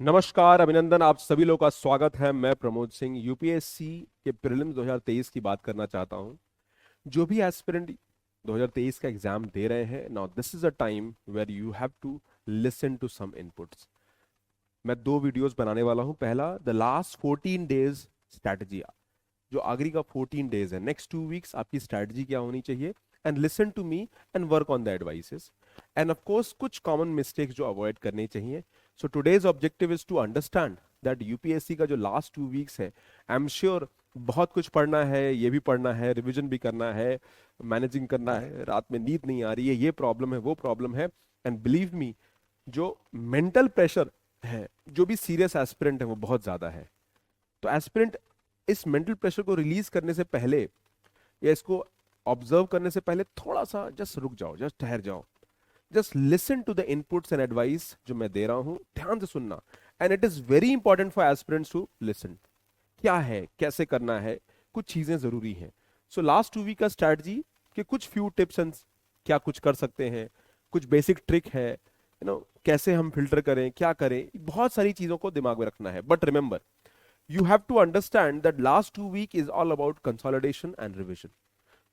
नमस्कार, अभिनंदन। आप सभी लोग का स्वागत है। मैं प्रमोद सिंह यूपीएससी के प्रीलिम्स 2023 की बात करना चाहता हूं। जो भी एस्पिरेंट 2023 का एग्जाम दे रहे हैं, now this is a time where you have to listen to some inputs. मैं दो वीडियोस बनाने वाला हूं। पहला, द लास्ट 14 डेज स्ट्रैटेजी। जो आखिरी का 14 डेज है, नेक्स्ट 2 वीक्स आपकी स्ट्रैटेजी क्या होनी चाहिए, and listen to me and work on the advices. And of course कुछ कॉमन मिस्टेक्स जो अवॉइड करनी चाहिए। So today's objective is to understand that UPSC का जो लास्ट 2 वीक्स है, आई एम श्योर बहुत कुछ पढ़ना है, ये भी पढ़ना है, रिविजन भी करना है, मैनेजिंग करना है, रात में नींद नहीं आ रही है, ये प्रॉब्लम है, वो प्रॉब्लम है। एंड बिलीव मी, जो मेंटल प्रेशर है, जो भी सीरियस एस्पिरेंट है, वो बहुत ज्यादा है। तो एस्पिरेंट इस मेंटल प्रेशर को रिलीज करने से पहले या इसको ऑब्जर्व करने से पहले थोड़ा सा जस्ट रुक जाओ, जस्ट ठहर जाओ, just listen to the inputs and advice जो मैं दे रहा हूं, ध्यान से सुनना। And it is very important for aspirants to listen. क्या है, कैसे करना है, कुछ चीजें जरूरी हैं। सो लास्ट 2 वीक का स्ट्रैटेजी के कुछ फ्यू टिप्स एंड क्या कुछ कर सकते हैं, कुछ बेसिक ट्रिक है, कैसे हम फिल्टर करें, क्या करें, बहुत सारी चीजों को दिमाग में रखना है। But remember, you have to understand that last 2 week is all about consolidation and revision.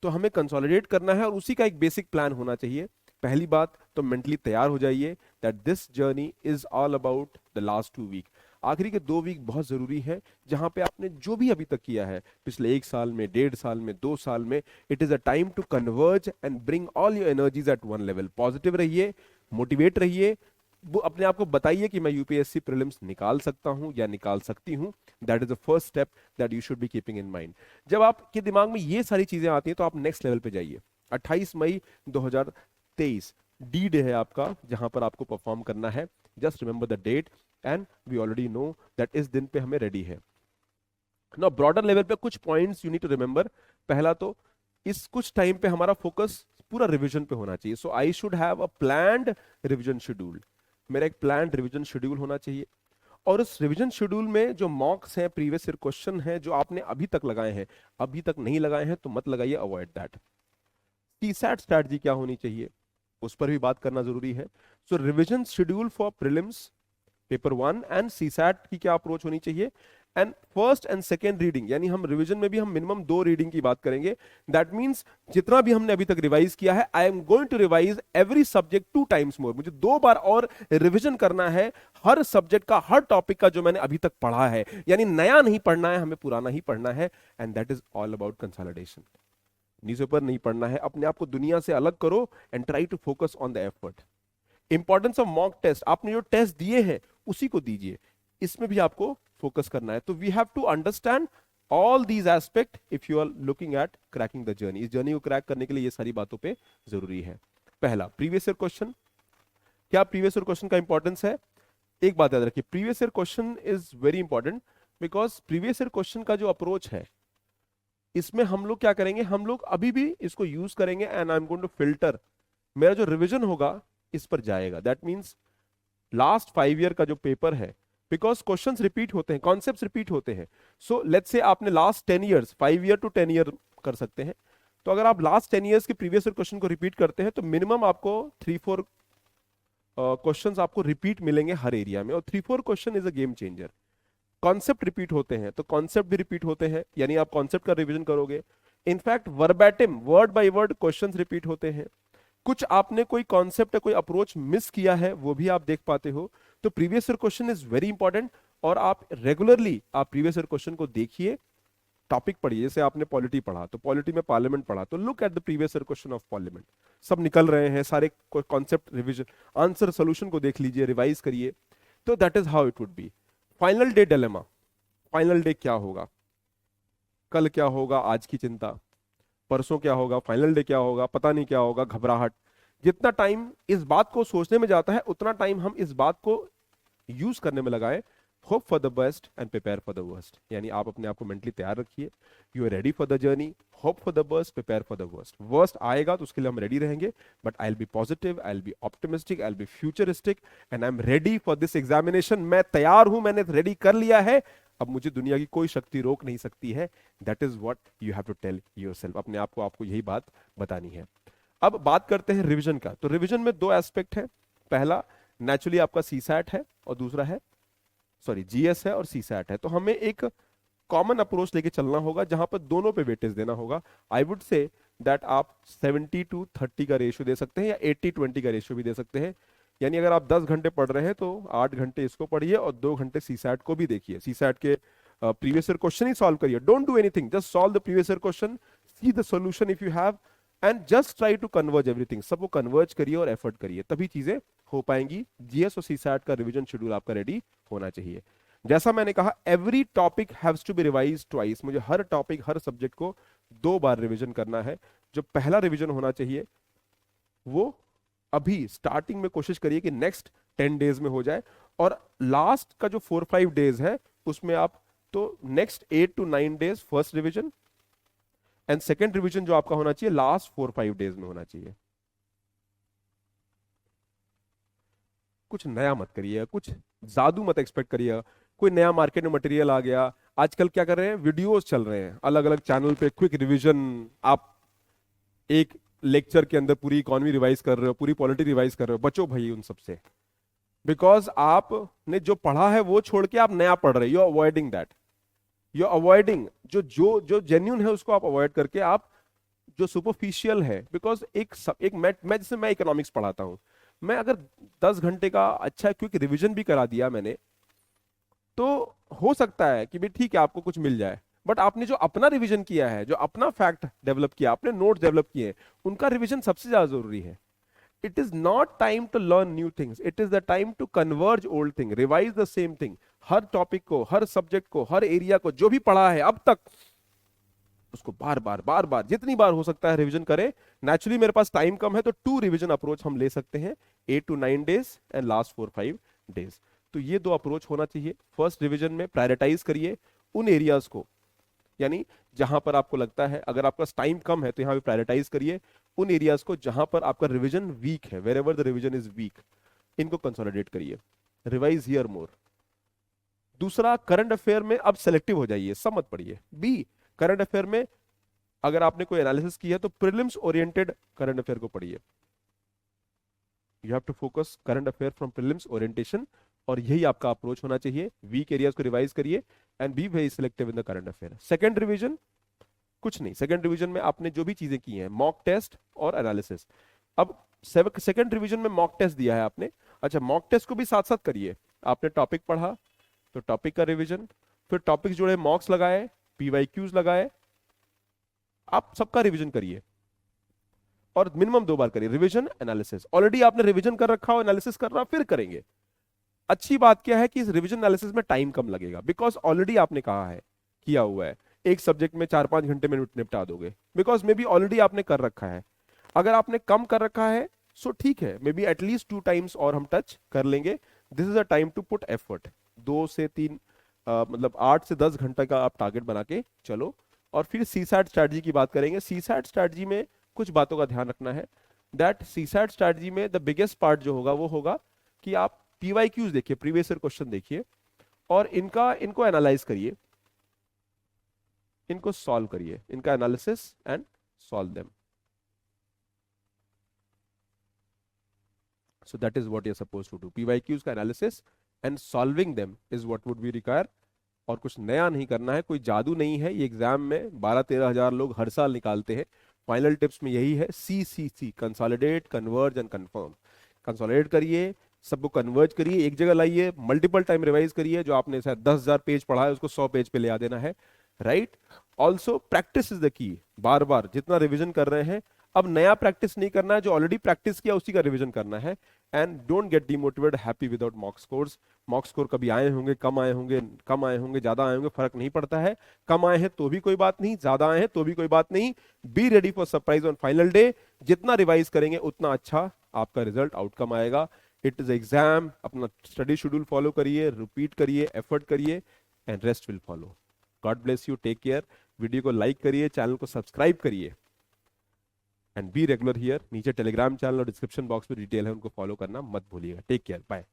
तो हमें कंसोलिडेट करना है और उसी का एक बेसिक प्लान होना चाहिए। पहली बात तो मेंटली तैयार हो जाइए that this journey is all about the last 2 week. आखिरी के 2 वीक बहुत जरूरी है, जहां पे आपने जो भी अभी तक किया है पिछले 1 साल में, 1.5 साल में, 2 साल में, it is a time to converge and bring all your energies at one level. Positive रहिए, मोटिवेट रहिए, वो अपने आप को बताइए कि मैं यूपीएससी प्रीलिम्स निकाल सकता हूं या निकाल सकती हूं। That is the first step that you should be keeping in mind. जब आपके दिमाग में ये सारी चीजें आती हैं तो आप नेक्स्ट लेवल पे जाइए। 28 मई 2023 डी डे है आपका, जहां पर आपको परफॉर्म करना है। Just remember the date and we already know that इस दिन पे हमें रेडी है। ना ब्रॉडर लेवल पे कुछ points you need to remember. पहला तो इस कुछ टाइम पे हमारा फोकस पूरा रिवीजन पे होना चाहिए। So I should have a planned revision schedule. मेरा एक प्लान्ड रिवीजन शेड्यूल होना चाहिए। और उस रिवीजन शेड्यूल में जो मॉक्स हैं, प्रीवियस ईयर क्वेश्चन हैं, जो आपने अभी तक लगाए हैं, अभी तक नहीं लगाए हैं तो मत लगाइए, अवॉइड दैट। टीसैट स्ट्रैटेजी क्या होनी चाहिए, उस पर भी बात करना जरूरी है। So revision schedule for prelims paper 1 and CSAT की क्या अप्रोच होनी चाहिए। And first and second reading, यानी हम रिवीजन में भी हम मिनिमम 2 रीडिंग की बात करेंगे। दैट मींस जितना भी हमने अभी तक रिवाइज किया है, I am going to revise every subject 2 times more. मुझे 2 बार और रिवीजन करना है हर सब्जेक्ट का, हर टॉपिक का जो मैंने अभी तक पढ़ा है। यानी नया नहीं पढ़ना है, हमें पुराना ही पढ़ना है। And that is all about consolidation. Newspaper नहीं पढ़ना है, अपने आप को दुनिया से अलग करो and try to focus on the effort. Importance of mock test, आपने जो टेस्ट दिए हैं उसी को दीजिए, इसमें भी आपको फोकस करना है। तो we have to understand all these aspect if you are looking at cracking the journey. इस जर्नी को क्रैक करने के लिए ये सारी बातों पे जरूरी है। पहला, प्रीवियस ईयर क्वेश्चन। क्या प्रीवियस ईयर क्वेश्चन का इंपॉर्टेंस है? एक बात याद रखिए, previous year question is very important because previous year question का जो अप्रोच है, इसमें हम लोग क्या करेंगे, हम लोग अभी भी इसको यूज करेंगे and I am going to filter. मेरा जो रिवीजन होगा इस पर जाएगा। दैट मीन्स लास्ट 5 ईयर का जो पेपर है, बिकॉज क्वेश्चंस रिपीट होते हैं, कॉन्सेप्ट्स रिपीट होते हैं। सो लेट्स से आपने last 10 years, 5 year to 10 year कर सकते हैं। तो अगर आप लास्ट 10 ईयर्स के प्रीवियस ईयर क्वेश्चन को रिपीट करते हैं तो मिनिमम आपको 3-4 क्वेश्चंस आपको रिपीट मिलेंगे हर एरिया में। और 3-4 question is a game changer. Concept repeat होते हैं तो कॉन्सेप्ट भी रिपीट होते हैं, यानी आप कॉन्सेप्ट का रिवीजन करोगे। In fact वर्बैटिम, word by word questions repeat होते हैं। कुछ आपने कोई कॉन्सेप्ट या कोई अप्रोच मिस किया है, वो भी आप देख पाते हो। तो previous year question is very important. और आप रेगुलरली आप प्रीवियस ईयर क्वेश्चन को देखिए, टॉपिक पढ़िए। जैसे आपने पॉलिटी पढ़ा तो पॉलिटी में पार्लियामेंट पढ़ा, तो look at the previous year question of parliament. सब निकल रहे हैं, सारे कॉन्सेप्ट रिवीजन, आंसर सोल्यूशन को देख लीजिए, रिवाइज करिए। तो that is how it would be. Final day dilemma, final day क्या होगा, कल क्या होगा, आज की चिंता, परसों क्या होगा, फाइनल डे क्या होगा, पता नहीं क्या होगा, घबराहट। जितना टाइम इस बात को सोचने में जाता है, उतना टाइम हम इस बात को यूज करने में लगाएं। Hope for the best and prepare for the worst. यानी आप अपने आप को मेंटली तैयार रखिए, you are ready for the journey, hope for the best, prepare for the worst. Worst आएगा तो उसके लिए हम रेडी रहेंगे, but I will be positive, I will be optimistic, I will be futuristic and I am ready for this examination. मैं तैयार हूं, मैंने रेडी कर लिया है। अब मुझे दुनिया की कोई शक्ति रोक नहीं सकती है। That is what you have to tell yourself. अपने आप को आपको यही बात बतानी है। अब बात करते हैं रिवीजन का। तो रिवीजन में 2 एस्पेक्ट है। पहला नेचुरली आपका सीसैट है और दूसरा है सॉरी जीएस है और सीसैट है, तो हमें एक कॉमन अप्रोच लेके चलना होगा जहां पर दोनों पे वेटेज देना होगा। आई वुड से दैट आप 70-30 का रेशियो दे सकते हैं या 80-20 का रेशियो भी दे सकते हैं। यानी अगर आप 10 घंटे पढ़ रहे हैं तो 8 घंटे इसको पढ़िए और 2 घंटे सीसैट को भी देखिए, सीसैट के प्रीवियस ईयर क्वेश्चन ही सॉल्व करिए। Don't do anything, just solve the previous year question, see the solution if you have, and just try to converge everything. सबको कन्वर्ज करिए और एफर्ट करिए, तभी चीजें हो पाएंगी। जीएस और सीसैट का रिवीजन शेड्यूल आपका रेडी होना चाहिए। जैसा मैंने कहा, every topic haves to be revise twice. मुझे हर टॉपिक, हर सब्जेक्ट को 2 बार रिवीजन करना है। जो पहला रिवीजन होना चाहिए वो अभी स्टार्टिंग में कोशिश करिए कि नेक्स्ट 10 डेज में हो जाए, और लास्ट का जो 4-5 डेज है उसमें आप तो next 8 to 9 days first revision, and second revision जो आपका होना चाहिए लास्ट 4-5 डेज में होना चाहिए। कुछ नया मत करिए, कुछ जादू मत एक्सपेक्ट करिए, कोई नया मार्केट में मटेरियल आ गया। आजकल क्या कर रहे हैं, वीडियोस चल रहे हैं अलग अलग चैनल पे, क्विक रिवीजन। आप एक लेक्चर के अंदर पूरी इकोनॉमी रिवाइज कर रहे हो, पूरी पॉलिटी रिवाइज कर रहे हो, बचो भाई उन सबसे। बिकॉज आपने जो पढ़ा है वो छोड़ के आप नया पढ़ रहे हो, you are avoiding that. You are avoiding जो जो जो जेन्यून है उसको आप अवॉइड करके आप जो सुपरफिशियल है। बिकॉज एक मैं जैसे मैं इकोनॉमिक्स पढ़ाता हूं, मैं अगर 10 घंटे का अच्छा क्विक रिवीजन भी करा दिया मैंने, तो हो सकता है कि भाई ठीक है आपको कुछ मिल जाए, बट आपने जो अपना रिवीजन किया है, जो अपना फैक्ट डेवलप किया, अपने नोट डेवलप किए हैं, उनका रिवीजन सबसे ज्यादा जरूरी है। It is not time to learn new things, it is the time to converge old thing, revise the same thing. हर टॉपिक को, हर सब्जेक्ट को, हर एरिया को जो भी पढ़ा है अब तक, उसको बार बार जितनी बार हो सकता है रिवीजन करें। नेचुरली मेरे पास टाइम कम है तो 2 रिवीजन अप्रोच हम ले सकते हैं, 8 to 9 days and last 4-5 days. तो ये 2 अप्रोच होना चाहिए। फर्स्ट रिवीजन में प्रायोरिटाइज करिए उन एरियाज को, यानी जहां पर आपको लगता है, अगर आपका टाइम कम है तो यहां पे प्रायोरिटाइज करिए उन एरियाज को जहां पर आपका रिवीजन वीक है, wherever the revision is weak, इनको कंसोलिडेट करिए, रिवाइज हियर मोर। दूसरा, करंट अफेयर में अब सेलेक्टिव हो जाइए, सब मत पढ़िए। बी, करंट अफेयर में अगर आपने कोई एनालिसिस किया है तो प्रीलिम्स ओरिएंटेड करंट अफेयर को पढ़िए। You have to focus current affair from prelims orientation, और यही आपका अप्रोच होना चाहिए। वीक एरियाज को रिवाइज करिए and be very selective in the current affair. Second revision कुछ नहीं, सेकंड रिवीजन में आपने जो भी चीजें की हैं, मॉक टेस्ट और एनालिसिस। अब सेकंड रिवीजन में मॉक टेस्ट दिया है आपने, अच्छा मॉक टेस्ट को भी साथ साथ करिए। आपने टॉपिक पढ़ा तो टॉपिक का रिवीजन, फिर टॉपिक जुड़े मॉक्स लगाए, पीवाईक्यूज लगाए, आप सबका रिवीजन करिए और मिनिमम 2 बार करिए, रिवीजन एनालिसिस। ऑलरेडी आपने रिवीजन कर रखा हो, एनालिसिस कर रहा, फिर करेंगे। अच्छी बात क्या है कि इस रिवीजन एनालिसिस में टाइम कम लगेगा, बिकॉज ऑलरेडी आपने कहा है, किया हुआ है, एक सब्जेक्ट में 4-5 घंटे में निपटा दोगे, बिकॉज मे बी ऑलरेडी आपने कर रखा है। अगर आपने कम कर रखा है सो ठीक है, मे बी एटलीस्ट 2 टाइम्स और हम टच कर लेंगे। This is a time to put effort. 2 से 3 मतलब 8 से 10 घंटे का आप टारगेट बना के चलो। और फिर सीसैट स्ट्रैटेजी की बात करेंगे। सीसैट स्ट्रैटेजी में कुछ बातों का ध्यान रखना है, दैट सीसैट स्ट्रैटेजी में द बिगेस्ट पार्ट जो होगा वो होगा कि आप पीवाईक्यूज देखिए, प्रीवियस ईयर क्वेश्चन देखिए, और इनको एनालाइज करिए, इनको सॉल्व करिए, इनका analysis and solve them. So that is what you're supposed to do. PYQs का analysis and solving them is what would be require. और कुछ नया नहीं करना है, कोई जादू नहीं है। ये एग्जाम में 12-13 हजार लोग हर साल निकालते हैं। फाइनल टिप्स में यही है, CCC, consolidate, converge and confirm. Consolidate करिए, सबको कन्वर्ज करिए, एक जगह लाइए, मल्टीपल टाइम रिवाइज करिए। जो आपने शायद 10,000 पेज पढ़ा है उसको 100 पेज पे ले आ देना है, right. Also practice is the key. बार बार जितना रिविजन कर रहे हैं, अब नया प्रैक्टिस नहीं करना है, जो ऑलरेडी प्रैक्टिस किया उसी का रिवीजन करना है। And don't get demotivated, happy without mock scores. Mock score कभी आए होंगे, कम आए होंगे, ज्यादा आए होंगे, फर्क नहीं पड़ता है। कम आए हैं तो भी कोई बात नहीं, ज्यादा आए हैं तो भी कोई बात नहीं। Be ready for surprise on final day. जितना रिवाइज करेंगे उतना अच्छा आपका रिजल्ट, आउटकम आएगा। It is exam. अपना स्टडी शेड्यूल फॉलो करिए, रिपीट करिए, एफर्ट करिए, and rest will follow. God bless you, take care. Video को लाइक करिए, चैनल को सब्सक्राइब करिए, एंड बी रेगुलर हियर। नीचे टेलीग्राम चैनल और डिस्क्रिप्शन बॉक्स में डिटेल है, उनको फॉलो करना मत भूलिएगा। Take care, bye.